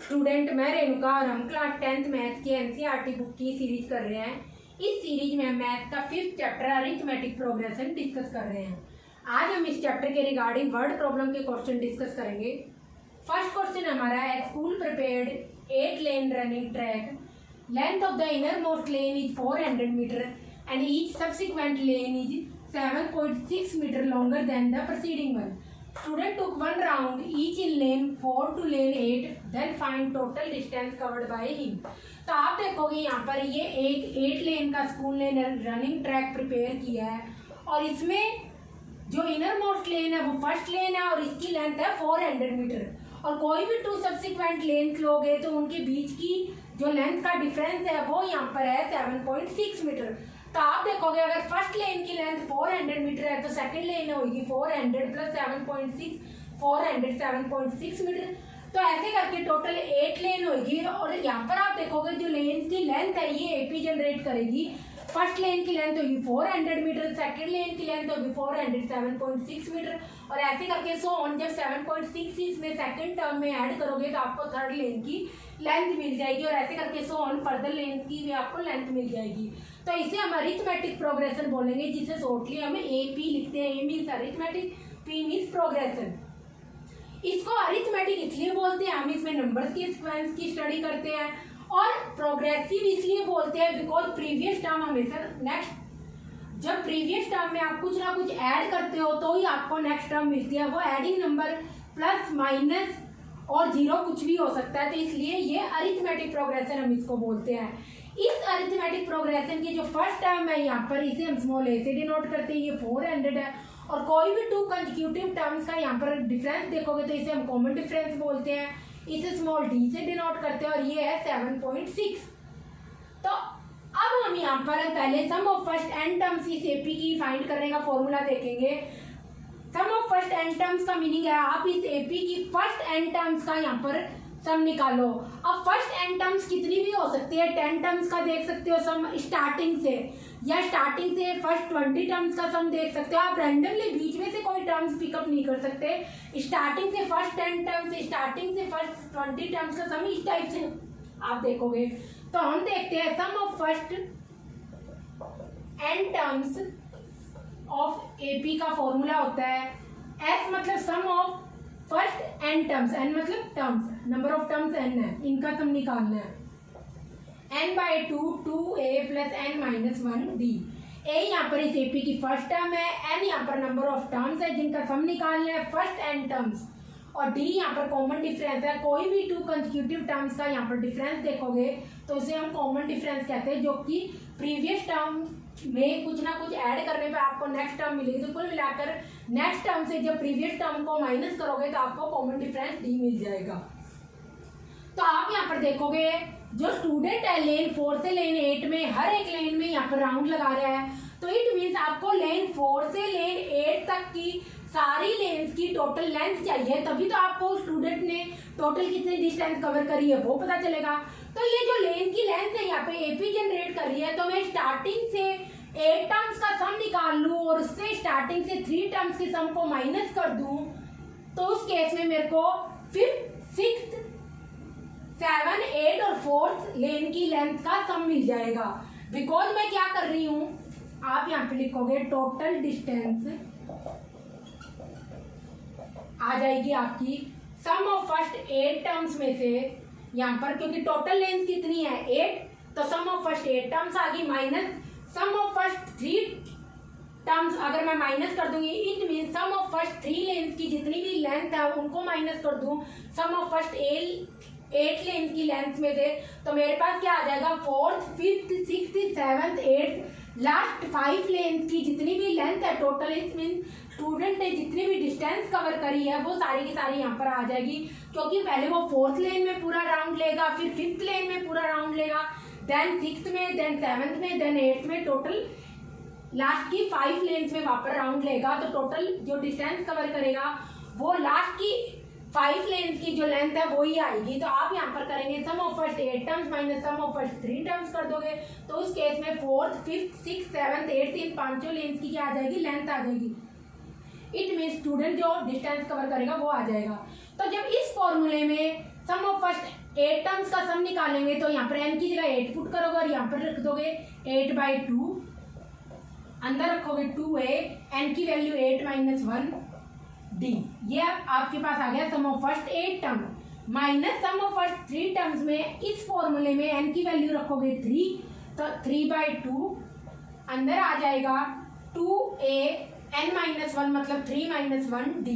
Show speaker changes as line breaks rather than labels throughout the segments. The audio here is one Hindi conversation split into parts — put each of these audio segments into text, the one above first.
स्टूडेंट मैं रेणुका और हम क्लास 10th मैथ्स की एनसीईआरटी बुक की सीरीज कर रहे हैं। इस सीरीज में हम मैथ्स का 5th chapter arithmetic progression discuss कर रहे हैं। आज हम इस चैप्टर के रिगार्डिंग वर्ड प्रॉब्लम के क्वेश्चन डिस्कस करेंगे। फर्स्ट क्वेश्चन हमारा है, school prepared 8 lane running track, length of the innermost lane is 400 metre and each subsequent lane is 7.6 metre longer than the preceding one. Student took one round each in lane 4 to lane 8, then find total distance covered by him. तो आप देखोगे यहाँ पर ये एक 8 लेन का स्कूल ने रनिंग ट्रैक प्रिपेयर किया है और इसमें जो इनर मोस्ट लेन है वो फर्स्ट लेन है और इसकी लेंथ है 400 मीटर और कोई भी 2 सब्सिक्वेंट लेन लोगे तो उनके बीच की जो लेंथ का डिफरेंस है वो यहाँ पर है 7.6 मीटर। तो आप देखोगे अगर फर्स्ट लेन की लेंथ 400 मीटर है तो सेकंड लेन होगी 400 प्लस 7.6 400 7.6 मीटर। तो ऐसे करके टोटल 8 लेन होगी और यहाँ पर आप देखोगे जो लेन की लेंथ है ये एपी जनरेट करेगी। फर्स्ट लेन की लेंथ होगी 400 मीटर, सेकंड लेन की लेंथ होगी 400 7.6 मीटर और ऐसे करके सो ऑन। जब 7.6 इसमें सेकंड टर्म में ऐड करोगे तो आपको थर्ड लेन की लेंथ मिल जाएगी और ऐसे करके सो ऑन फर्दर लेन की भी आपको लेंथ मिल जाएगी। तो इसे हम अरिथमेटिक प्रोग्रेशन बोलेंगे जिसे शॉर्टली हम एपी लिखते हैं। A means arithmetic, P means progression. इसको अरिथमेटिक इसलिए बोलते हैं, हम इसमें नंबर्स की सीक्वेंस की स्टडी करते हैं और प्रोग्रेसिव इसलिए बोलते हैं बिकॉज प्रीवियस टर्म हमेशा नेक्स्ट, जब प्रीवियस टर्म में आप कुछ ना कुछ ऐड करते हो तो ही आपको नेक्स्ट टर्म मिलती है। वो एडिंग नंबर प्लस माइनस और जीरो कुछ भी हो सकता है, तो इसलिए ये अरिथमेटिक प्रोग्रेशन हम इसको बोलते हैं। इस अरिथमेटिक प्रोग्रेशन की जो फर्स्ट टर्म है यहाँ पर इसे हम स्मॉल ए से डिनोट करते हैं, ये 400 है और कोई भी 2 कंसेक्यूटिव टर्म्स का यहाँ पर डिफरेंस देखोगे तो इसे हम कॉमन डिफरेंस बोलते हैं, इसे स्मॉल डी से डिनोट करते हैं और ये है 7.6। तो अब हम यहाँ पर पहले सम ऑफ फर्स्ट एन टर्म्स इस एपी की फाइंड करने का फॉर्मूला देखेंगे। सम ऑफ फर्स्ट एन टर्म्स का मीनिंग है आप इस एपी की फर्स्ट एन टर्म्स का यहाँ पर सम निकालो। अब फर्स्ट एन टर्म्स कितनी भी हो सकती है, 10 टर्म्स का देख सकते हो सम स्टार्टिंग से, या स्टार्टिंग से फर्स्ट 20 टर्म्स का सम देख सकते हो। आप रैंडमली बीच में से कोई टर्म्स पिकअप नहीं कर सकते। स्टार्टिंग से फर्स्ट 10 टर्म्स, स्टार्टिंग से फर्स्ट 20 टर्म्स का सम इस टाइप से आप देखोगे। तो हम देखते हैं sum of first n terms of AP का फॉर्मूला होता है एस मतलब sum of first n terms, n मतलब terms, number of terms n है, इनका सम निकालना है। n/2 2a plus n minus 1 d। A यहाँ पर इस एपी की फर्स्ट टर्म है, n यहाँ पर नंबर ऑफ टर्म्स है जिनका सम निकालना है फर्स्ट एन टर्म्स और d यहाँ पर कॉमन डिफरेंस है। कोई भी 2 कंसेक्यूटिव टर्म्स का यहाँ पर डिफरेंस देखोगे तो उसे हम कॉमन डिफरेंस कहते हैं, जो कि प्रीवियस टर्म में कुछ ना कुछ ऐड करने पे आपको नेक्स्ट टर्म मिलेगी। तो कुल मिलाकर नेक्स्ट टर्म से जब प्रीवियस टर्म को माइनस करोगे तो आपको कॉमन डिफरेंस डी मिल जाएगा। तो आप यहाँ पर देखोगे जो स्टूडेंट है लेन 4 से लेन 8 में हर एक लेन में यहाँ पर राउंड लगा रहा है, तो इट मीन्स आपको लेन 4 से लेन 8 तक की सारी लेन्स की टोटल लेंथ चाहिए, तभी तो आपको स्टूडेंट ने टोटल कितनी डिस्टेंस कवर करी है वो पता चलेगा। तो ये जो लेन की लेंथ है यहाँ पे एपी जनरेट कर रही है, तो मैं स्टार्टिंग से 8 टर्म्स का सम निकाल लूँ और उससे स्टार्टिंग से 3 टर्म्स के सम को माइनस कर दूँ, तो उस केस में मेरे को 5th 6th 7 8 और 4th लेन की लेंथ का सम मिल जाएगा। बिकॉज मैं क्या कर रही हूँ, आप यहाँ पे लिखोगे टोटल डिस्टेंस आ जाएगी आपकी सम ऑफ फर्स्ट 8 टर्म्स में से, यहाँ पर क्योंकि टोटल लेंथ कितनी है 8, तो सम ऑफ फर्स्ट 8 टर्म्स आ गई minus sum of first 3 terms. अगर मैं माइनस कर दूंगी it mean sum of first 3 length की जितनी भी लेंथ है उनको माइनस कर दूं सम ऑफ फर्स्ट 8 लेंथ की लेंथ में से, तो मेरे पास क्या आ जाएगा 4th 5th 6th 7th 8th last 5 length की जितनी भी लेंथ है टोटल, इट मीन स्टूडेंट ने जितनी भी डिस्टेंस कवर करी है वो सारी की सारी यहाँ पर आ जाएगी। क्योंकि पहले वो 4th लेन में पूरा राउंड लेगा, फिर 5th लेन में पूरा राउंड लेगा, देन 6th में, देन 7th में, देन 8th में, टोटल लास्ट की 5 लेन्स में वापस राउंड लेगा। तो टोटल जो डिस्टेंस कवर करेगा वो लास्ट की 5 लेन्स की जो लेंथ है वो ही आएगी। तो आप यहाँ पर करेंगे sum of first 8 terms minus sum of first 3 terms कर दोगे, तो उस केस में 4th 5th 6th 7th 8th इन पांचों लेन्स की क्या आ जाएगी, लेंथ आ जाएगी। इट मीन स्टूडेंट जो डिस्टेंस कवर करेगा वो आ जाएगा। तो जब इस फॉर्मूले में सम ऑफ फर्स्ट 8 टर्म्स का सम निकालेंगे तो यहाँ पर n की जगह 8 पुट करोगे और यहाँ पर रख दोगे 8/2, अंदर रखोगे 2a, n की वैल्यू 8 - 1 d। ये आपके पास आ गया sum of first 8 term minus sum of first 3 terms में इस फॉर्मूले में n की वैल्यू रखोगे 3, तो 3/2 अंदर आ जाएगा 2a n - 1 मतलब 3 - 1 d।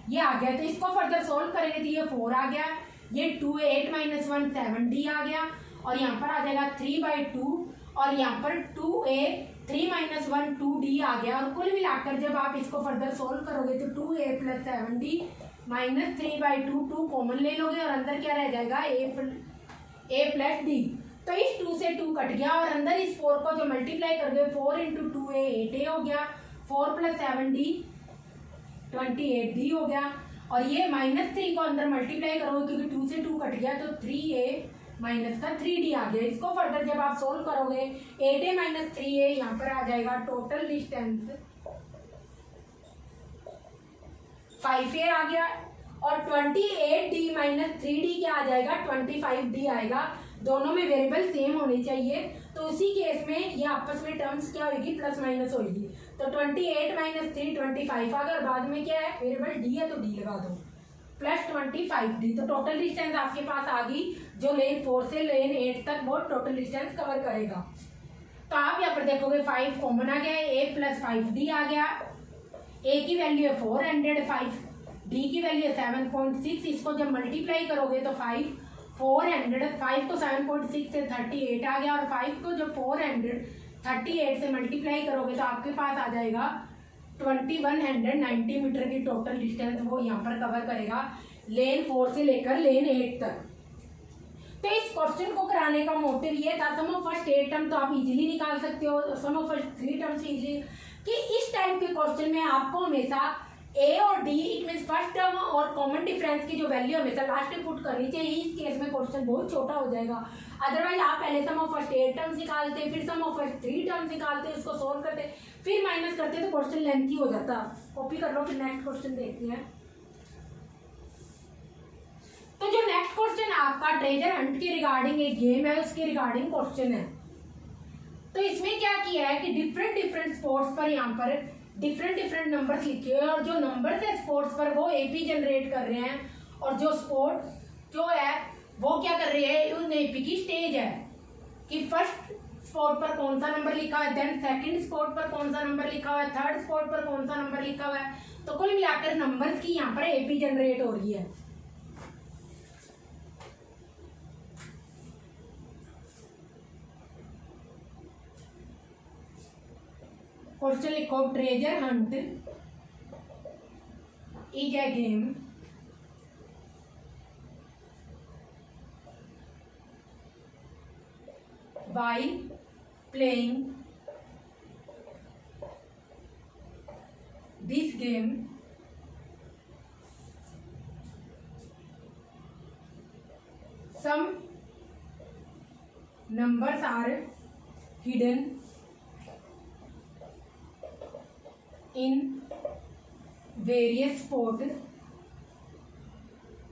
ये आ गया। तो इसको फर्दर सोल्व करेंगे तो ये 4 आ गया, ये 2a 8 - 1 7 d आ गया और यहाँ पर आ जाएगा 3/2 और यहाँ पर 2a 3 - 1 2 d आ गया। और कुल मिलाकर जब आप इसको फर्दर सोल्व करोगे तो 2a + 7d - 3/2 2 कॉमन ले लोगे और अंदर क्या रह जाएगा a + d। तो इस 2 से 2 कट गया और अंदर इस 4 को जो मल्टीप्लाई कर गए 4 × 2a 8a हो गया, 4 + 7d 28d हो गया और ये -3 को अंदर मल्टीप्लाई करोगे क्योंकि 2 से 2 कट गया तो 3a - 3d आ गया। इसको फर्दर जब आप सोल्व करोगे 8a - 3a यहाँ पर आ जाएगा टोटल डिस्टेंस 5a आ गया और 28d - 3d क्या आ जाएगा 25d आएगा। दोनों में वेरिएबल सेम होने चाहिए तो उसी केस में ये आपस में टर्म्स क्या होगी प्लस माइनस होगी। तो 28 - 3 25 अगर बाद में क्या है वेरिएबल d है तो d लगा दो प्लस 25d। तो टोटल डिस्टेंस आपके पास आ गई जो लेन 4 से लेन 8 तक वो टोटल डिस्टेंस कवर करेगा। तो आप यहाँ पर देखोगे 5 कॉमन आ गया, a + 5d आ गया, a की वैल्यू है 400, 5d की वैल्यू है 7.6। इसको जब मल्टीप्लाई करोगे तो 5 को 7.6 से 38 आ गया और 5 को जब 438 से मल्टीप्लाई करोगे तो आपके पास आ जाएगा 2190 मीटर की टोटल डिस्टेंस वो यहाँ पर कवर करेगा लेन 4 से लेकर लेन 8 तक। तो इस क्वेश्चन को कराने का मोटिव ये था, सम ऑफ फर्स्ट 8 टर्म तो आप इजीली निकाल सकते हो, सम ऑफ फर्स्ट 3 टर्म से इजीली, कि इस टाइप के क्वेश्चन में आपको हमेशा ए और D it mean first term और कॉमन डिफरेंस की जो वैल्यू हमेशा लास्ट में पुट करनी चाहिए। इस केस में क्वेश्चन बहुत छोटा हो जाएगा। अदरवाइज आप पहले सम ऑफ फर्स्ट 8 टर्म्स निकालते, फिर सम ऑफ फर्स्ट 3 टर्म्स निकालते, उसको सोल्व करते, फिर माइनस करते तो क्वेश्चन लेंथी हो जाता। कॉपी कर लो, फिर नेक्स्ट क्वेश्चन देखते हैं। तो जो नेक्स्ट क्वेश्चन है आपका ट्रेजर हंट के रिगार्डिंग एक गेम है, उसके रिगार्डिंग क्वेश्चन है। तो इसमें क्या किया है कि डिफरेंट स्पोर्ट्स पर यहाँ पर डिफरेंट नंबर्स लिखे हुए और जो नंबर्स है स्पोर्ट्स पर वो एपी जनरेट कर रहे हैं और जो स्पोर्ट जो है वो क्या कर रही है उन एपी की स्टेज है कि फर्स्ट स्पॉट पर कौन सा नंबर लिखा है, देन सेकंड स्पॉट पर कौन सा नंबर लिखा हुआ है, थर्ड स्पॉट पर कौन सा नंबर लिखा हुआ है। तो कुल मिलाकर नंबर्स की यहाँ पर एपी जनरेट हो रही है। क्वेश्चन लिखो, treasure Hunt is a game while playing this game some numbers are hidden in various spot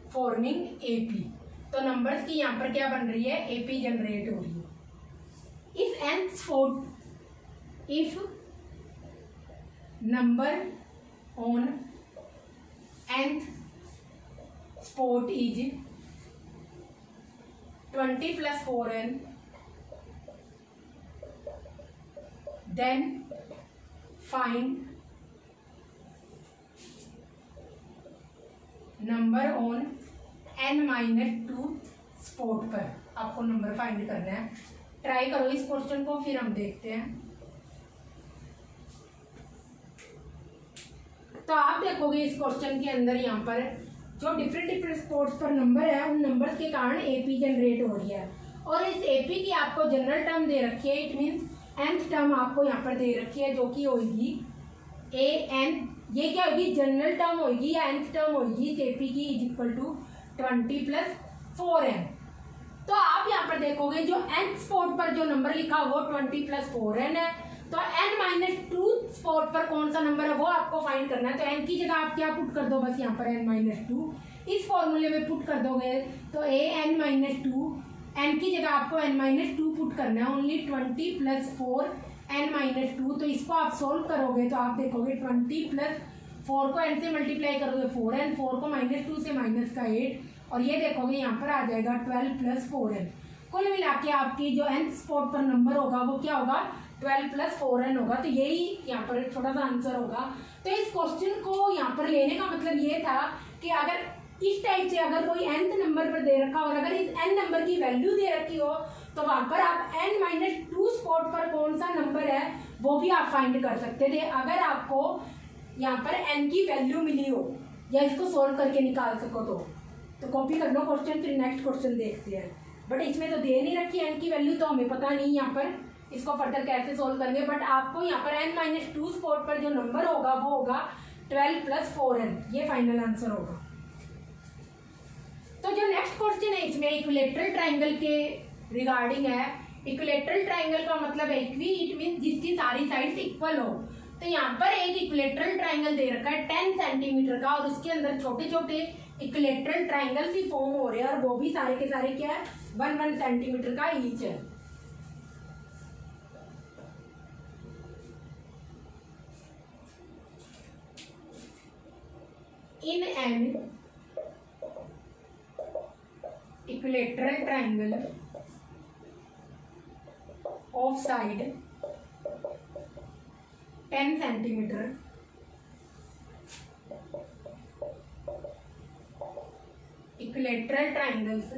forming AP। तो नंबर्स की यहाँ पर क्या बन रही है, AP जनरेट हो रही है। If nth spot, if number on nth spot is 20 plus 4n, then find number on n - 2 spot पर। आपको नंबर फाइंड करना है। ट्राई करो इस क्वेश्चन को, फिर हम देखते हैं। तो आप देखोगे इस क्वेश्चन के अंदर यहाँ पर जो डिफरेंट स्पॉट्स पर नंबर है उन नंबर्स के कारण एपी जनरेट हो रही है और इस एपी की आपको जनरल टर्म दे रखी है। इट मीन्स nth टर्म आपको यहाँ पर दे रखी है जो कि होगी an। ये क्या होगी, जनरल टर्म होगी या nth टर्म होगी इस एपी की = 20 + 4n। तो आप यहाँ पर देखोगे जो nth स्पॉट पर जो नंबर लिखा वो 20 + 4n है। तो n - 2 स्पॉट पर कौन सा नंबर है वो आपको फाइंड करना है। तो n की जगह आप क्या पुट कर दो, बस यहाँ पर n - 2। इस फॉर्मूले में पुट कर दोगे तो (n-2), n की जगह आपको n-2 पुट करना है, ओनली 20 + 4 n-2। तो इसको आप सोल्व करोगे तो आप देखोगे 20 + 4 को n से मल्टीप्लाई करोगे 4n, 4 को -2 से माइनस का 8, और ये देखोगे यहाँ पर आ जाएगा 12 + 4n। कुल मिला के आपकी जो nth स्पॉट पर नंबर होगा वो क्या होगा, 12 + 4n होगा। तो यही यहाँ पर छोटा सा आंसर होगा। तो इस क्वेश्चन को यहाँ पर लेने का मतलब ये था कि अगर इस टाइप से अगर कोई nth नंबर पर दे रखा और अगर इस n नंबर की वैल्यू दे रखी हो तो वहाँ पर आप n-2 स्पॉट पर कौन सा नंबर है वो भी आप फाइंड कर सकते थे, अगर आपको यहाँ पर n की वैल्यू मिली हो या इसको सोल्व करके निकाल सको तो कॉपी कर लो क्वेश्चन, फिर नेक्स्ट क्वेश्चन देखते हैं। बट इसमें तो दे नहीं रखी n की वैल्यू, तो हमें पता नहीं यहाँ पर इसको फर्दर कैसे सोल्व करेंगे। बट आपको यहाँ पर n-2 स्पॉट पर जो नंबर होगा वो होगा 12 + 4n, ये फाइनल आंसर होगा। तो जो नेक्स्ट क्वेश्चन है इसमें इक्विलेटरल ट्राइंगल के रिगार्डिंग है। इक्विलेटरल ट्राइंगल का मतलब है इक्वी, इट मीन जिसकी सारी साइड्स इक्वल हो। तो यहाँ पर एक इक्विलेटरल ट्राइंगल दे रखा है 10 सेंटीमीटर का, और उसके अंदर छोटे छोटे इक्विलेटरल ट्राइंगल ही फॉर्म हो रहे हैं, और वो भी सारे के सारे क्या है 1 सेंटीमीटर का ईच है। In an equilateral triangle of side 10 centimetre equilateral triangles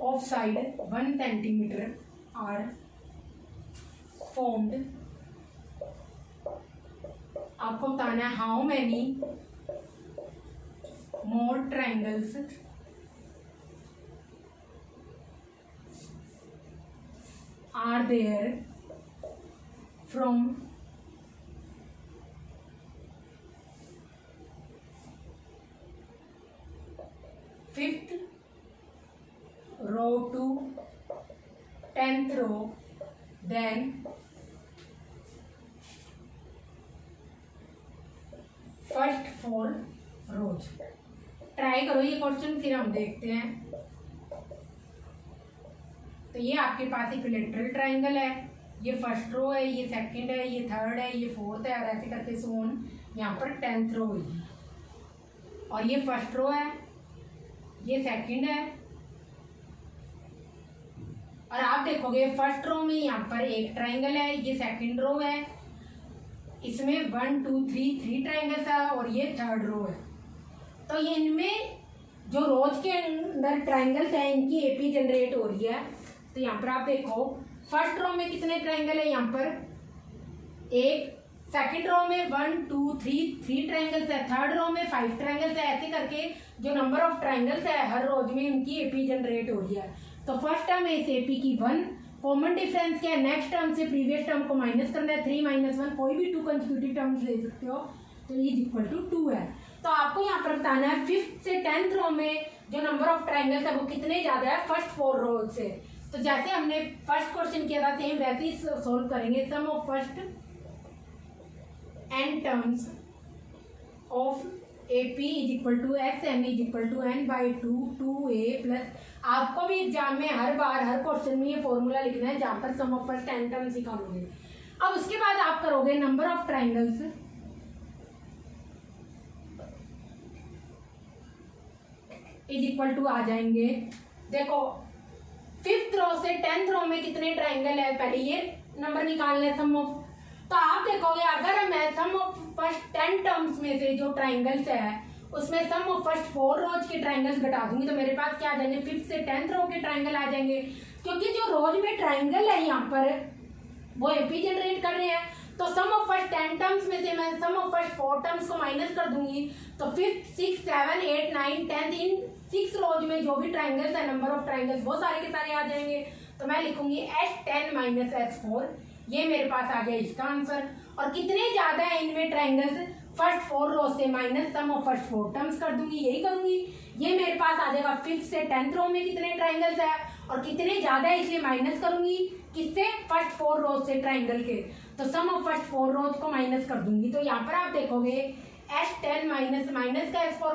of side 1 centimetre are formed। आपको बताना है how many more triangles are there from fifth row to 10th row, then first 4 rows. Try करो ये क्वेश्चन, फिर हम देखते हैं। तो ये आपके पास इक्विलेटरल ट्राइंगल है, ये फर्स्ट रो है, ये सेकंड है, ये थर्ड है, ये फोर्थ है, और ऐसे करके सोन यहाँ पर 10th रो होगी। और ये फर्स्ट रो है, ये सेकंड है, और आप देखोगे फर्स्ट रो में यहाँ पर एक ट्राइंगल है, ये सेकंड रो है, इसमें 1 2 3 ट्राइंगल्स है, और ये थर्ड रो है। तो ये इनमें जो रोज के अंदर ट्राइंगल्स हैं इनकी एपी जनरेट हो रही है। तो यहाँ पर आप देखो फर्स्ट रो में कितने ट्राइंगल है, यहाँ पर एक, सेकंड रो में 1 2 3 ट्राइंगल्स है, थर्ड रो में 5 ट्राइंगल्स है। ऐसे करके जो नंबर ऑफ ट्राइंगल्स है हर रोज में उनकी एपी जनरेट हो रही है। तो फर्स्ट टर्म है इस एपी की 1, कॉमन डिफरेंस क्या है, नेक्स्ट टर्म से प्रीवियस टर्म को माइनस करना है, 3 - 1, कोई भी 2 कंसेक्यूटिव टर्म्स ले सकते हो, तो इज इक्वल टू 2 है। तो आपको यहाँ पर बताना है 5th से 10th रो में जो नंबर ऑफ ट्राइंगल्स है वो कितने ज्यादा है फर्स्ट 4 रो से। तो जैसे हमने फर्स्ट क्वेश्चन किया था सेम वैसे ही सोल्व करेंगे। Sum of first n terms of AP is equal to XM is equal to n/2 2a plus. आपको भी एग्जाम में हर बार हर क्वेश्चन में ये फॉर्मूला लिखना है जहाँ पर sum of first n terms निकालोगे। अब उसके बाद आप करोगे number of triangles is equal to आ जाएंगे। देखो 5th रो से 10th रो में कितने ट्राइंगल है, पहले ये नंबर निकालना है सम ऑफ। तो आप देखोगे अगर मैं सम ऑफ फर्स्ट 10 टर्म्स में से जो ट्राइंगल्स है उसमें सम ऑफ फर्स्ट 4 रोज के ट्राइंगल्स घटा दूंगी तो मेरे पास क्या आ जाएंगे 5th से 10th रो के ट्राइंगल आ जाएंगे। क्योंकि जो रोज में ट्राइंगल है यहाँ पर वो एपी जनरेट कर रहे हैं। तो सम ऑफ फर्स्ट 10 टर्म्स में से मैं सम ऑफ फर्स्ट 4 टर्म्स को माइनस कर दूंगी तो 5th 6 7 8 9 10th इन 6 रोज में जो भी ट्राइंगल्स है नंबर ऑफ ट्राइंगल्स वो सारे के सारे आ जाएंगे। तो मैं लिखूंगी S10 - S4, ये मेरे पास आ गया इसका आंसर। और कितने ज्यादा है इनमें ट्राइंगल्स फर्स्ट 4 रो से minus sum of first 4 terms कर दूंगी, यही करूंगी। ये मेरे पास आ जाएगा 5th से 10th रो में कितने ट्राइंगल्स है और कितने ज्यादा है इसलिए माइनस करूंगी किससे फर्स्ट 4 रो से ट्राइंगल के। तो सम ऑफ फर्स्ट 4 रोज को माइनस कर दूंगी। तो यहाँ पर आप देखोगे S10 माइनस का S4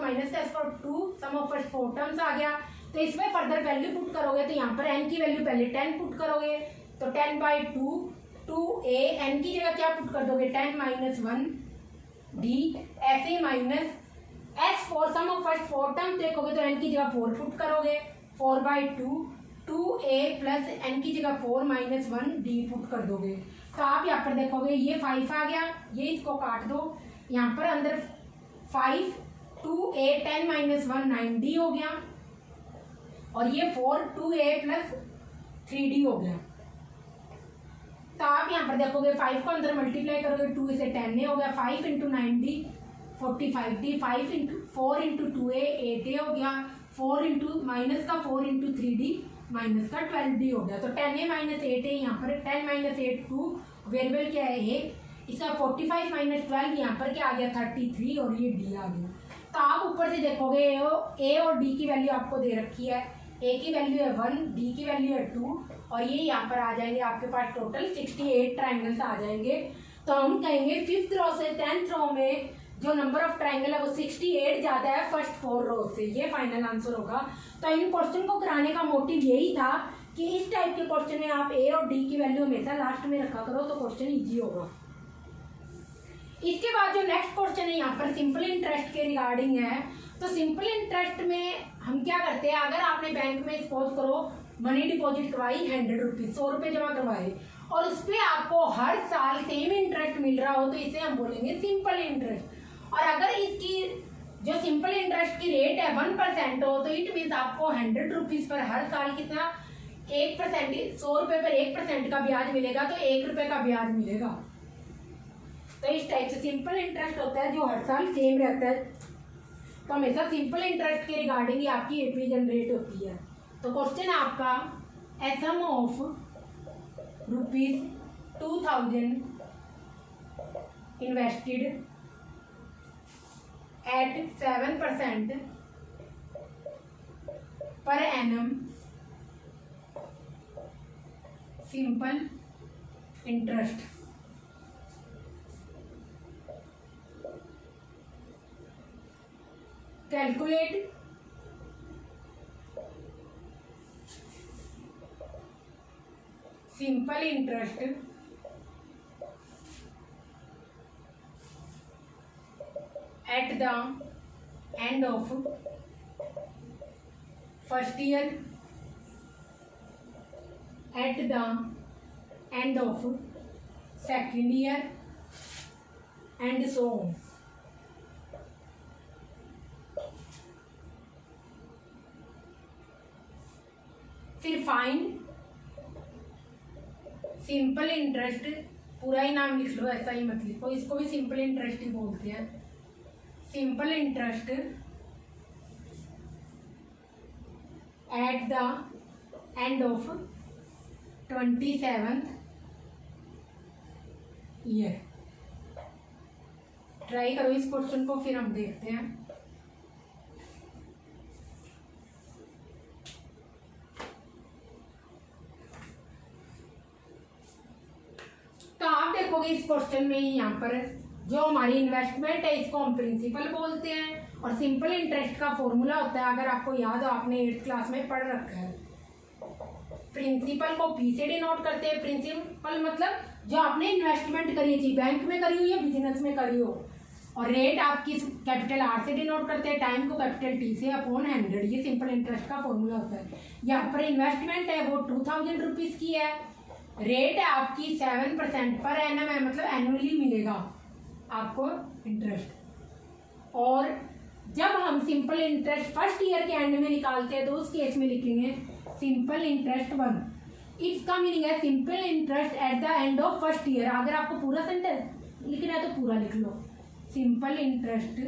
2 sum of first 4 terms आ गया। तो इसमें फर्दर वैल्यू पुट करोगे तो यहाँ पर n की वैल्यू पहले 10 पुट करोगे तो 10/2 2a, n की जगह क्या पुट कर दोगे 10 - 1 d, ऐसे ही minus S4 sum of first 4 term देखोगे तो n की जगह 4 पुट करोगे 4/2 2a प्लस n की जगह 4 - 1 d पुट कर दोगे। तो आप यहाँ पर देखोगे ये 5 आ गया, ये इसको काट दो, यहाँ पर अंदर 5 2a 10 - 1 9d हो गया और ये 4 2a प्लस 3d हो गया। तो आप यहाँ पर देखोगे 5 को अंदर मल्टीप्लाई करोगे 2 से 10a हो गया, 5 × 9d 45d, 4 × 2a 8a हो गया, 4 × 3d माइनस का 12d हो गया। तो 10a - 8a यहाँ पर 10 - 8 2 वेरिएबल क्या है a, इसका 45 - 12 यहाँ पर क्या आ गया 33 और ये d आ गया। तो आप ऊपर से देखोगे a और d की वैल्यू आपको दे रखी है, a की वैल्यू है 1, d की वैल्यू है 2 और ये यहाँ पर आ जाएंगे आपके पास टोटल 68 ट्राइंगल्स आ जाएंगे। तो हम कहेंगे 5th रो से 10th रो में जो नंबर ऑफ ट्राइंगल है वो 68 ज़्यादा है फर्स्ट 4 रो से, ये फाइनल आंसर होगा। तो इन क्वेश्चन को कराने का मोटिव यही था कि इस टाइप के क्वेश्चन में आप a और d की वैल्यू हमेशा लास्ट में रखा करो तो क्वेश्चन इजी होगा। इसके बाद जो नेक्स्ट क्वेश्चन है यहाँ पर सिंपल इंटरेस्ट के रिगार्डिंग है। तो सिंपल इंटरेस्ट में हम क्या करते हैं, अगर आपने बैंक में सपोज करो मनी डिपॉजिट करवाई 100 रुपीज़ 100 रुपये जमा करवाए और उस पर आपको हर साल सेम इंटरेस्ट मिल रहा हो तो इसे हम बोलेंगे सिंपल इंटरेस्ट। और अगर इसकी जो सिंपल इंटरेस्ट की रेट है 1% हो तो इट मीन्स आपको 100 रुपीज़ पर हर साल कितना 1%, 100 रुपये पर 1% का ब्याज मिलेगा तो 1 रुपये का ब्याज मिलेगा। तो इस टाइप से सिंपल इंटरेस्ट होता है जो हर साल सेम रहता है। तो हमेशा सिंपल इंटरेस्ट के रिगार्डिंग ही आपकी एपी जनरेट होती है। तो क्वेश्चन आपका ए सम of ₹2000 invested at 7% per annum simple interest। Calculate simple interest at the end of first year, at the end of second year and so on। फिर फाइंड सिंपल इंटरेस्ट, पूरा ही नाम लिख लो, ऐसा ही मत लिखो, इसको भी सिंपल इंटरेस्ट ही बोलते हैं। Simple interest at the end of 27th year. Try करो इस क्वेश्चन को, फिर हम देखते हैं। तो आप देखोगे इस क्वेश्चन में यहाँ पर जो हमारी इन्वेस्टमेंट है इसको हम प्रिंसिपल बोलते हैं और सिंपल इंटरेस्ट का फॉर्मूला होता है, अगर आपको याद हो आपने 8th क्लास में पढ़ रखा है, प्रिंसिपल को पी से डिनोट करते हैं। प्रिंसिपल मतलब जो आपने इन्वेस्टमेंट करी थी, बैंक में करी हो या बिजनेस में करी हो, और रेट आपकी कैपिटल आर से डिनोट करते हैं, टाइम को कैपिटल टी से अपॉन 100, ये सिंपल इंटरेस्ट का फॉर्मूला होता है। यहाँ पर इन्वेस्टमेंट है वो 2000 रुपीज़ की है, रेट है आपकी 7% पर एनम है, मतलब एनुअली मिलेगा आपको इंटरेस्ट। और जब हम सिंपल इंटरेस्ट फर्स्ट ईयर के एंड में निकालते हैं तो उस केस में लिखेंगे सिंपल इंटरेस्ट 1। इसका मीनिंग है simple interest at the end of first year. अगर आपको पूरा सेंटेंस लिखना है तो पूरा लिख लो, simple interest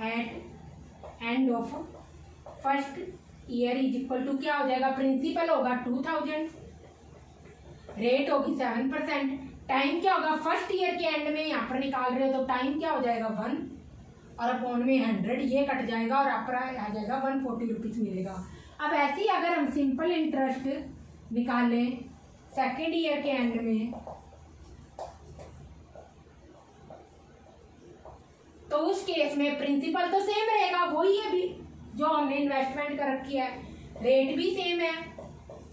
at end of first year is equal to क्या हो जाएगा, प्रिंसिपल होगा 2000, रेट होगी 7%, टाइम क्या होगा फर्स्ट ईयर के एंड में यहाँ पर निकाल रहे हो तो टाइम क्या हो जाएगा 1 और अपॉन में 100, ये कट जाएगा और आप आ जाएगा 140 रुपीज़ मिलेगा। अब ऐसे ही अगर हम सिंपल इंटरेस्ट निकालें सेकेंड ईयर के एंड में, तो उस केस में प्रिंसिपल तो सेम रहेगा, वही है भी जो हमने इन्वेस्टमेंट कर रखी है, रेट भी सेम है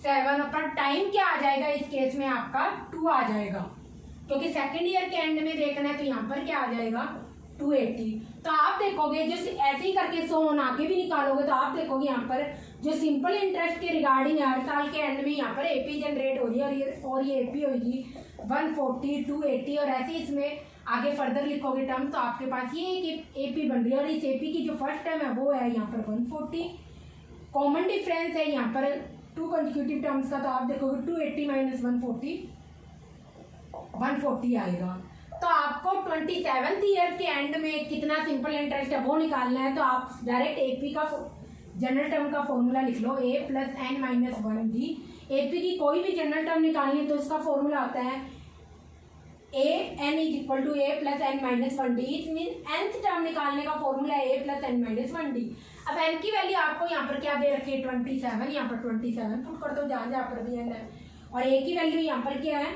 7, पर टाइम क्या आ जाएगा इस केस में आपका 2 आ जाएगा, क्योंकि सेकेंड ईयर के एंड में देखना है, तो यहाँ पर क्या आ जाएगा 280। तो आप देखोगे जो ऐसे ही करके 100 आगे भी निकालोगे, तो आप देखोगे यहाँ पर जो सिंपल इंटरेस्ट के रिगार्डिंग हर साल के एंड में यहाँ पर एपी जनरेट हो रही है, और ये एपी होगी 140, 280, और ऐसे इसमें आगे फर्दर लिखोगे टर्म, तो आपके पास ये एक एपी बन रही है, और इस एपी की जो फर्स्ट टर्म है वो है यहाँ पर 140। कॉमन डिफरेंस है यहाँ पर 2 कंसेक्यूटिव टर्म्स का, तो आप देखोगे 280 माइनस 140 आएगा। तो आपको 27th ईयर के एंड में कितना सिंपल इंटरेस्ट है वो निकालना है, तो आप डायरेक्ट एपी का जनरल टर्म का फॉर्मूला लिख लो, a plus n minus 1d। AP की कोई भी जनरल टर्म निकालनी है तो उसका फॉर्मूला होता है an is equal to a plus n minus 1d। It mean nth term निकालने का फॉर्मूला है a plus n minus 1d। अब n की वैल्यू आपको यहाँ पर क्या दे रखी है 27, यहाँ पर 27 पुट कर दो जहाँ जहाँ पर भी n है, और a की वैल्यू यहाँ पर क्या है,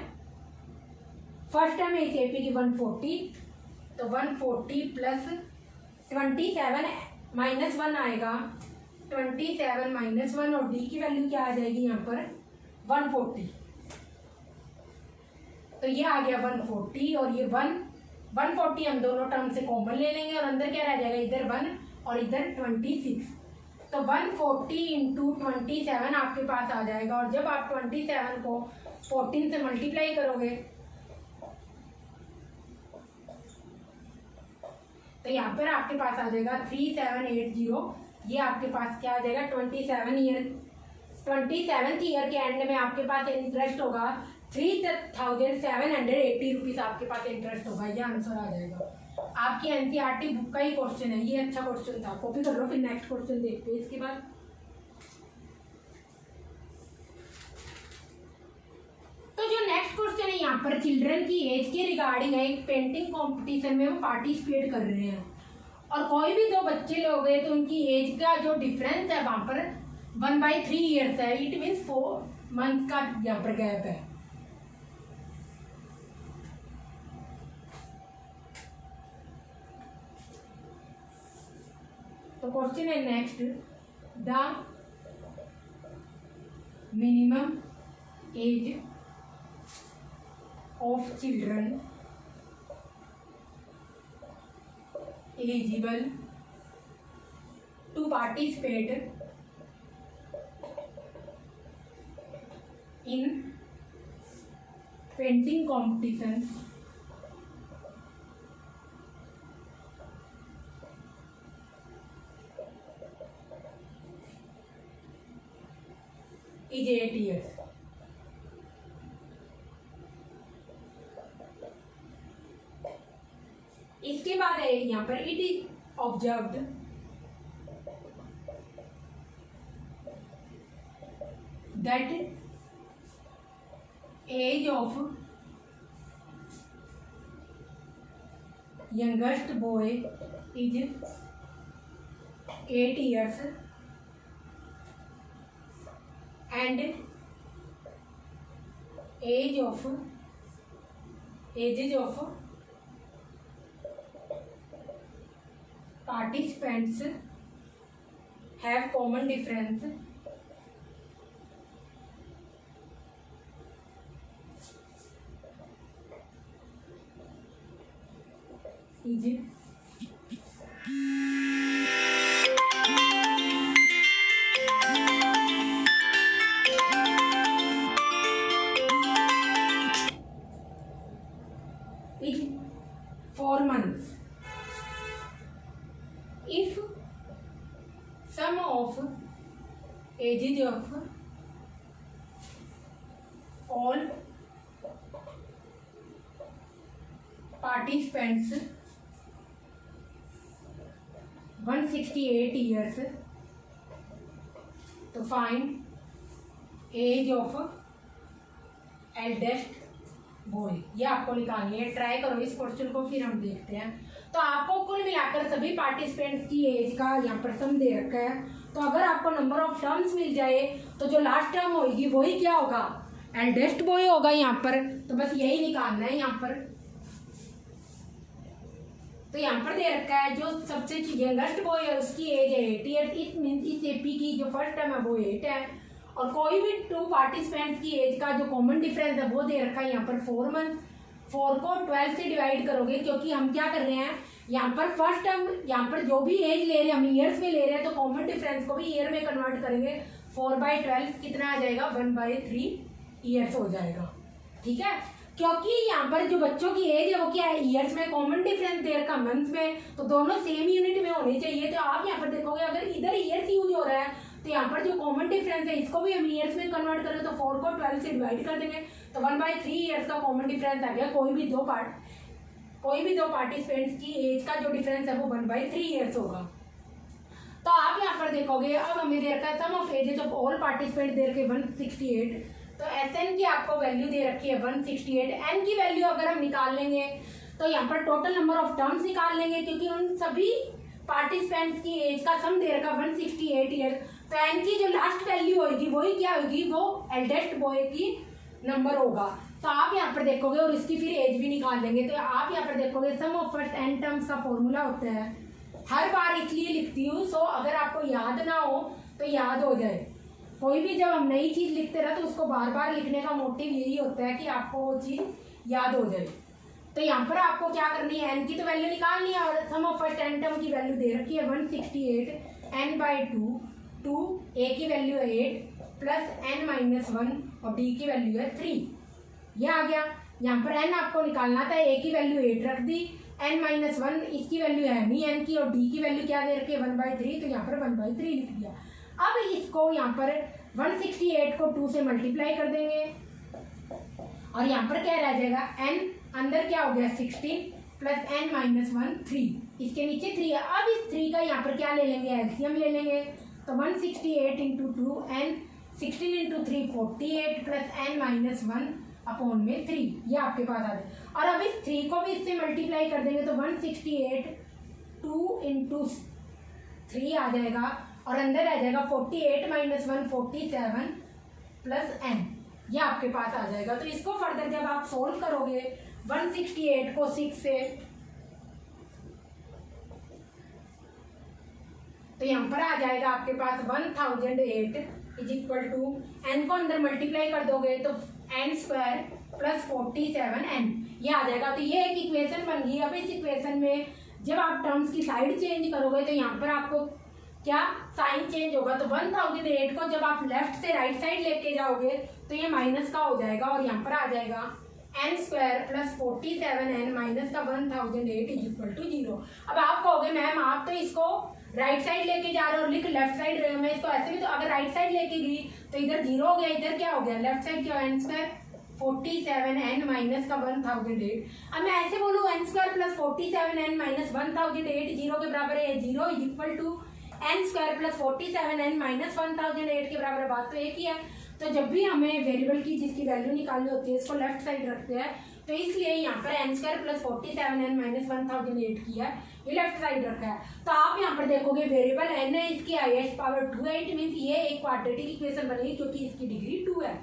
फर्स्ट टर्म है इस एपी की 140, तो 140 प्लस 27 माइनस 1 आएगा 27 माइनस 1, और डी की वैल्यू क्या आ जाएगी यहाँ पर 140। तो ये आ गया 140, और ये 140 हम दोनों टर्म से कॉमन ले लेंगे, और अंदर क्या रह जाएगा, इधर 1 और इधर 26। तो 140 इंटू 27 आपके पास आ जाएगा, और जब आप 27 को 14 से मल्टीप्लाई करोगे तो यहाँ पर आपके पास आ जाएगा 3780। ये आपके पास क्या आ जाएगा 27th ईयर के एंड में आपके पास इंटरेस्ट होगा 3780 रुपीज़ आपके पास इंटरेस्ट होगा। ये आंसर आ जाएगा। आपकी एनसीईआरटी बुक का ही क्वेश्चन है, ये अच्छा क्वेश्चन था, कॉपी कर लो। फिर नेक्स्ट क्वेश्चन देखते हैं इसके बाद। तो जो नेक्स्ट क्वेश्चन है यहाँ पर चिल्ड्रन की एज के रिगार्डिंग है, एक पेंटिंग कंपटीशन में वो पार्टिसिपेट कर रहे हैं, और कोई भी 2 बच्चे लोग हैं तो उनकी एज का जो डिफरेंस है वहाँ पर 1/3 ईयर्स है। इट मीन्स 4 मंथ्स का यहाँ पर गैप है। तो क्वेश्चन है next, the minimum age of children eligible to participate in painting competition is 8 years। इसके बाद है यहाँ पर it is observed that age of youngest boy is 8 years and ages of participants have common difference is is 4 months if sum of ages of all participants 168 years, to find age of eldest boy. ये आपको निकालनी है। ट्राई करो इस क्वेश्चन को, फिर हम देखते हैं। तो आपको कुल मिलाकर सभी पार्टिसिपेंट्स की एज का यहाँ पर सम दे रखा है। तो अगर आपको नंबर ऑफ टर्म्स मिल जाए तो जो लास्ट टर्म होगी वही क्या होगा एल्डेस्ट बॉय होगा यहाँ पर, तो बस यही निकालना है यहाँ पर। तो यहाँ पर दे रखा है जो सबसे यंगेस्ट बॉय है उसकी एज है 8 ईयर्स। इट मीन्स इस एपी की जो फर्स्ट टर्म है वो 8 है, और कोई भी 2 पार्टिसिपेंट्स की एज का जो कॉमन डिफरेंस है वो दे रखा है यहाँ पर 4 मंथ। 4 को 12 से डिवाइड करोगे, क्योंकि हम क्या कर रहे हैं यहाँ पर फर्स्ट टर्म, यहाँ पर जो भी एज ले रहे हैं हम ईयर्स में ले रहे हैं, तो कॉमन डिफरेंस को भी ईयर में कन्वर्ट करेंगे। 4/12 कितना आ जाएगा, 1/3 ईयर्स हो जाएगा। ठीक है, क्योंकि यहाँ पर जो बच्चों की एज है वो क्या है, ईयर्स में, कॉमन डिफरेंस दे रखा मंथ्स में, तो दोनों सेम यूनिट में होने चाहिए। तो आप यहाँ पर देखोगे अगर इधर ईयर्स यूज हो रहा है तो यहाँ पर जो कॉमन डिफरेंस है इसको भी हम ईयर्स में कन्वर्ट करें, तो 4 को 12 से डिवाइड कर देंगे, तो 1/3 ईयर्स का कॉमन डिफरेंस आ गया। कोई भी दो पार्टिसिपेंट्स की एज का जो डिफरेंस है वो 1/3 ईयर्स होगा। तो आप यहाँ पर देखोगे अब हमें दे रखा है sum of ages of all participant दे रखे 168, तो SN की आपको वैल्यू दे रखी है 168। N की वैल्यू अगर हम निकाल लेंगे तो यहाँ पर टोटल नंबर ऑफ टर्म्स निकाल लेंगे, क्योंकि उन सभी पार्टिसिपेंट्स की एज का सम दे रखा 168 ईयर। तो N की जो लास्ट वैल्यू होगी वही क्या होगी, वो एल्डेस्ट बॉय की नंबर होगा। तो आप यहाँ पर देखोगे और इसकी फिर एज भी निकाल लेंगे। तो आप यहाँ पर देखोगे सम ऑफ फर्स्ट N टर्म्स का फॉर्मूला होता है, हर बार इसलिए लिखती हूँ सो अगर आपको याद ना हो तो याद हो जाए। कोई भी जब हम नई चीज़ लिखते रहे तो उसको बार बार लिखने का मोटिव यही होता है कि आपको वो चीज़ याद हो जाए। तो यहाँ पर आपको क्या करनी है, N की तो वैल्यू निकालनी है, और सम ऑफ फर्स्ट N टर्म की वैल्यू दे रखी है 168, N/2, 2 A की वैल्यू है 8 प्लस N-1 और D की वैल्यू है 3। यह आ गया। यहाँ पर N आपको निकालना था, A की वैल्यू 8 रख दी, N-1 इसकी वैल्यू है नहीं N की, और D की वैल्यू क्या दे रखी है 1/3, तो यहाँ पर 1/3 लिख दिया। अब इसको यहाँ पर 168 को 2 से मल्टीप्लाई कर देंगे, और यहाँ पर क्या रह जाएगा, N अंदर क्या हो गया 16 प्लस N-1 3, इसके नीचे 3 है। अब इस 3 का यहाँ पर क्या ले लेंगे, एलसीएम ले लेंगे, तो 168 × 2 N 16 × 3 48 प्लस N-1 अपॉन में 3, ये आपके पास आ जाए। और अब इस 3 को भी इससे मल्टीप्लाई कर देंगे तो 168 2 × 3 आ जाएगा, और अंदर आ जाएगा 48 - 1 47 प्लस N, ये आपके पास आ जाएगा। तो इसको फर्दर जब आप सोल्व करोगे 168 को 6 से, तो यहाँ पर आ जाएगा आपके पास 1008 = N को अंदर मल्टीप्लाई कर दोगे तो N² प्लस 47N, ये आ जाएगा। तो ये एक इक्वेशन बन गई। अब इस इक्वेशन में जब आप टर्म्स की साइड चेंज करोगे तो यहाँ पर आपको क्या साइन चेंज होगा, तो 1008 को जब आप लेफ्ट से राइट साइड लेके जाओगे तो ये माइनस का हो जाएगा, और यहाँ पर आ जाएगा N² प्लस 47N माइनस का 1008 = 0। अब आप कहोगे मैम आप तो इसको राइट साइड लेके जा रहे हो, लिख लेफ्ट साइड रहे हो, मैं इसको ऐसे भी, तो अगर राइट साइड लेके गई तो इधर 0 हो गया, इधर क्या हो गया, लेफ्ट साइड क्या, N² 47N माइनस का 1008। अब मैं ऐसे बोलूँ N² प्लस 47N माइनस 1008 0 के बराबर है, 0 = N² प्लस 47N माइनस 1008 के बराबर, बात तो एक ही है। तो जब भी हमें वेरिएबल की जिसकी वैल्यू निकालनी होती है इसको लेफ्ट साइड रखते हैं, तो इसलिए यहाँ पर N² प्लस 47N माइनस 1008 की है, ये लेफ्ट साइड रखा है। तो आप यहाँ पर देखोगे वेरिएबल N है, इसकी हाईएस्ट पावर 2 है, इट मीन्स ये एक क्वाड्रेटिक इक्वेशन बनेगी क्योंकि इसकी डिग्री 2 है।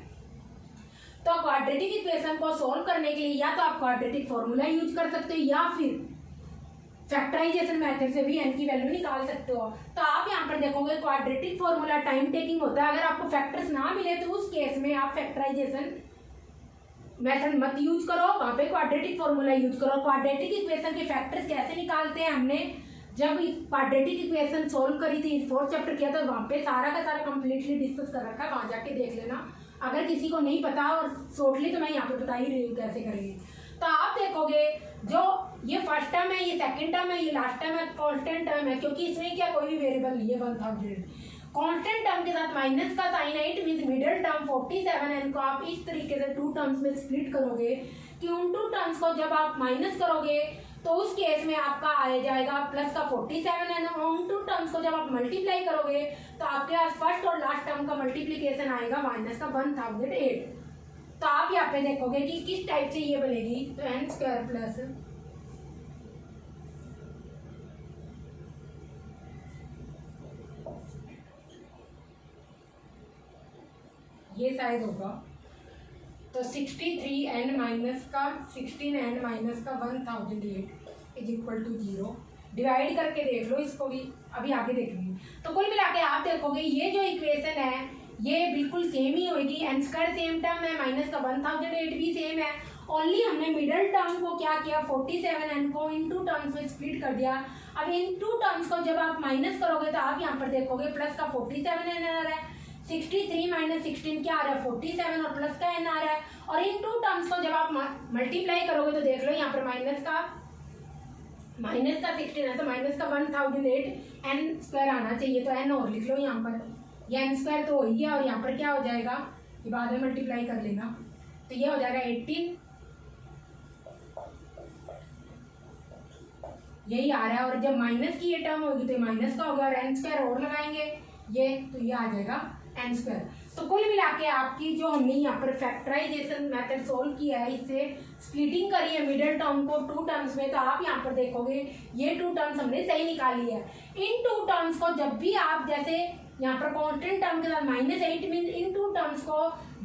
तो क्वाड्रेटिक इक्वेशन को सोल्व करने के लिए या तो आप क्वाड्रेटिक फॉर्मूला यूज कर सकते हो या फिर फैक्टराइजेशन मेथड से भी N की वैल्यू निकाल सकते हो। तो आप यहाँ पर देखोगे क्वाड्रेटिक फॉर्मूला टाइम टेकिंग होता है, अगर आपको फैक्टर्स ना मिले तो उस केस में आप फैक्टराइजेशन मेथड मत यूज करो, वहाँ पे क्वाड्रेटिक फॉर्मूला यूज करो। क्वाड्रेटिक इक्वेशन के फैक्टर्स कैसे निकालते हैं, हमने जब क्वाड्रेटिक इक्वेशन सोल्व करी थी 4th चैप्टर किया तो वहाँ पे सारा का सारा कंप्लीटली डिस्कस कर रखा है, वहाँ जाके देख लेना अगर किसी को नहीं पता, और शॉर्टली तो मैं यहाँ पे बता ही रही हूँ कैसे करेंगे। तो आप देखोगे जो ये फर्स्ट टर्म है, ये सेकंड टर्म है, ये लास्ट टर्म है, कांस्टेंट टर्म है, क्योंकि इसमें क्या कोई भी वेरिएबल नहीं है 1000। कांस्टेंट टर्म के साथ माइनस का साइन है, it means middle term 47N को आप इस तरीके से 2 टर्म्स में स्प्लिट करोगे कि उन 2 टर्म्स को जब आप माइनस करोगे तो उस केस में आपका आ जाएगा प्लस का 47N, और उन 2 टर्म्स को जब आप मल्टीप्लाई करोगे तो आपके पास फर्स्ट और लास्ट टर्म का मल्टीप्लीकेशन आएगा माइनस का 1008। तो आप यहाँ पे देखोगे कि किस टाइप से ये बनेगी, तो N² प्लस ये शायद होगा तो 63n माइनस का 16n माइनस का 1008 इज इक्वल टू 0। डिवाइड करके देख लो इसको भी, अभी आगे देखेंगे। तो कुल मिला के आप देखोगे ये जो इक्वेशन है ये बिल्कुल सेम ही होगी। एन स्क्वायर सेम टर्म है, माइनस का 1008 भी सेम है। ओनली हमने मिडल टर्म को क्या किया, 47n को इन टू टर्म्स में स्प्लिट कर दिया। अब इन टू टर्म्स को जब आप माइनस करोगे तो आप यहाँ पर देखोगे प्लस का 47n आ रहा है, 63 माइनस 16 क्या आ रहा है 47 और प्लस का n आ रहा है। और इन टू टर्म्स को जब आप मल्टीप्लाई करोगे तो देख लो यहाँ पर माइनस का 16 है तो माइनस का 1008 n स्क्वायर आना चाहिए, तो n और लिख लो यहाँ पर। ये n स्क्वायर तो हो ही गया और यहाँ पर क्या हो जाएगा, ये बाद में मल्टीप्लाई कर लेना, तो ये हो जाएगा 18, यही आ रहा है। और जब माइनस की ये टर्म होगी तो माइनस का होगा और n स्क्वायर और लगाएंगे ये, तो ये आ जाएगा n स्क्वायर। तो कुल मिला के आपकी जो हमने यहाँ पर फैक्टराइजेशन मेथड सोल्व किया है, इससे स्प्लिटिंग करी है मिडिल टर्म को टू टर्म्स में, तो आप यहाँ पर देखोगे ये टू टर्म्स हमने सही निकाली है। इन टू टर्म्स को जब भी आप जैसे यहाँ पर कॉन्स्टेंट टर्म के साथ -8 मीन इन टू टर्म्स को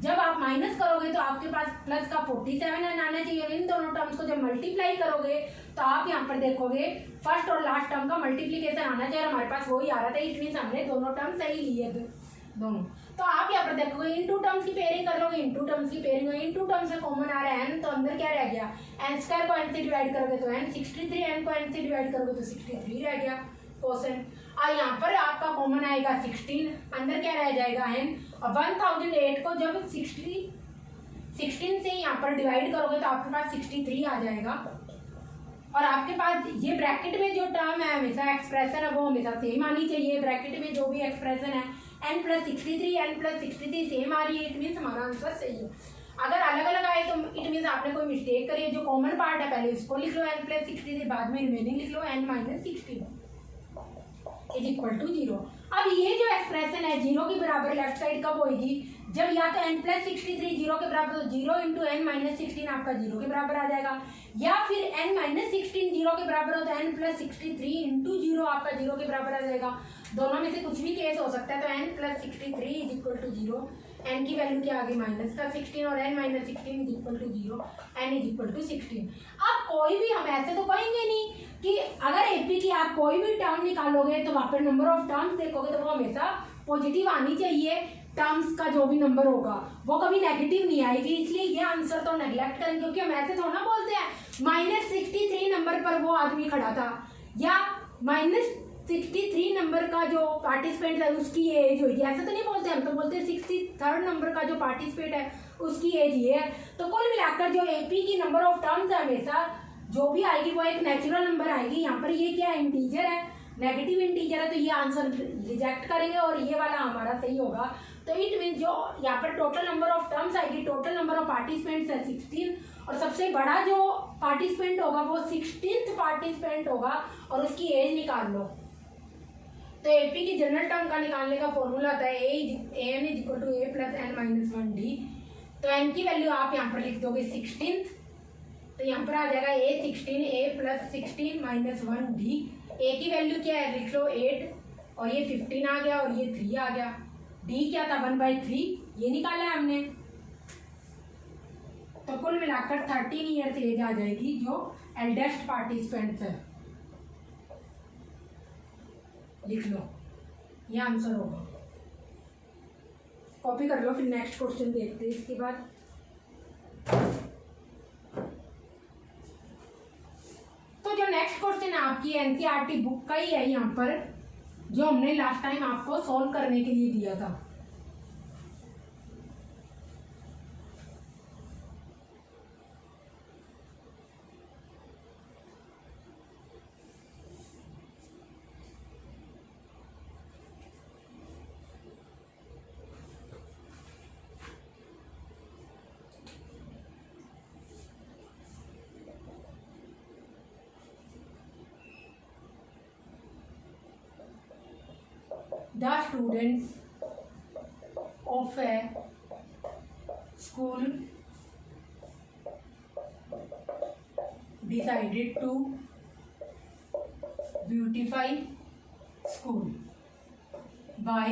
जब आप माइनस करोगे तो आपके पास प्लस का 47n आना चाहिए। और इन दोनों टर्म्स को जब मल्टीप्लाई करोगे तो आप यहाँ पर देखोगे फर्स्ट और लास्ट टर्म का मल्टीप्लीकेशन आना चाहिए, हमारे पास वही आ रहा था। इट मीन्स हमने दोनों टर्म सही लिए दोनों। तो आप यहाँ पर देखोगे इन टू टर्म्स की पेयरिंग कर लोगे, इन टू टर्म्स की पेयरिंग, इन टू टर्म्स में कॉमन आ रहा है n, तो अंदर क्या रह गया n स्क्वायर को n से डिवाइड करोगे तो n, 63 n को n से डिवाइड करोगे तो 63 रह गया क्वेश्चन। और यहाँ पर आपका कॉमन आएगा 16, अंदर क्या रह जाएगा n, और 1008 को जब 16 से यहाँ पर डिवाइड करोगे तो आपके पास 63 आ जाएगा। और आपके पास ये ब्रैकेट में जो टर्म है हमेशा एक्सप्रेशन है वो हमेशा सेम आनी चाहिए। ब्रैकेट में जो भी एक्सप्रेशन है n plus 63 n plus 63 same आ रही है, इट मीन्स हमारा आंसर सही है। अगर अलग अलग आए तो इट मीन्स आपने कोई मिस्टेक करी है। जो कॉमन पार्ट है पहले इसको लिख लो n प्लस 63, बाद में रिमेनिंग लिख लो n minus 16 is equal to 0। अब ये जो एक्सप्रेशन है 0 के बराबर लेफ्ट साइड कब होगी, जब या तो n प्लस 63 0 के बराबर, तो 0 इंटू n माइनस 16 आपका 0 के बराबर आ जाएगा, या फिर n माइनस 16 0 के बराबर हो तो n प्लस 63 इंटू 0 आपका 0 के बराबर आ जाएगा। दोनों में से कुछ भी केस हो सकता है। तो n plus 63 is equal to 0, n की वैल्यू क्या आ गई माइनस का 16 और n minus 16 is equal to 0, n is equal to 16। अब कोई भी हम ऐसे तो कहेंगे नहीं कि अगर एपी की आप कोई भी टर्म निकालोगे तो वहाँ पर नंबर ऑफ टर्म्स देखोगे तो वो हमेशा पॉजिटिव आनी चाहिए। टर्म्स का जो भी नंबर होगा वो कभी नेगेटिव नहीं आएगी, इसलिए ये आंसर तो नेग्लेक्ट करेंगे, क्योंकि हम ऐसे थोड़ा बोलते हैं -63 नंबर पर वो आदमी खड़ा था, या -63 नंबर का जो पार्टिसिपेंट है उसकी एज होगी, ऐसा तो नहीं बोलते। हम तो बोलते हैं 63rd नंबर का जो पार्टिसिपेंट है उसकी एज ये है। तो कुल मिलाकर जो एपी की नंबर ऑफ टर्म्स है हमेशा जो भी आएगी वो एक नेचुरल नंबर आएगी। यहाँ पर ये क्या है, इंटीजर है, नेगेटिव इंटीजर है, तो ये आंसर रिजेक्ट करेंगे और ये वाला हमारा सही होगा। तो इट मीन जो यहाँ पर टोटल नंबर ऑफ टर्म्स आएगी, टोटल नंबर ऑफ पार्टिसिपेंट्स है 16, और सबसे बड़ा जो पार्टिसिपेंट होगा वो 16th पार्टिसिपेंट होगा और उसकी एज निकाल लो। तो एपी की जनरल टर्म का निकालने का फॉर्मूला होता है n is equal to a plus n minus 1d। तो एन की वैल्यू आप यहाँ पर लिख दोगे 16th, तो यहाँ पर आ जाएगा a16 a plus 16 minus 1d। ए की वैल्यू क्या है लिख लो 8, और ये 15 आ गया और ये 3 आ गया। d क्या था 1/3, ये निकाला है हमने। तो कुल मिलाकर 13 ईयर्स एज आ जाएगी जो एल्डेस्ट पार्टिसिपेंट्स है, लिख लो, ये आंसर होगा। कॉपी कर लो, फिर नेक्स्ट क्वेश्चन देखते हैं इसके बाद। तो जो नेक्स्ट क्वेश्चन है आपकी एनसीईआरटी बुक का ही है, यहाँ पर जो हमने लास्ट टाइम आपको सॉल्व करने के लिए दिया था। The students of a school decided to beautify school by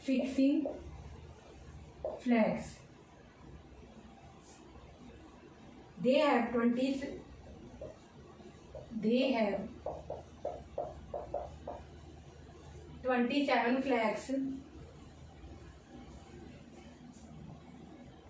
fixing flags. They have 27 flags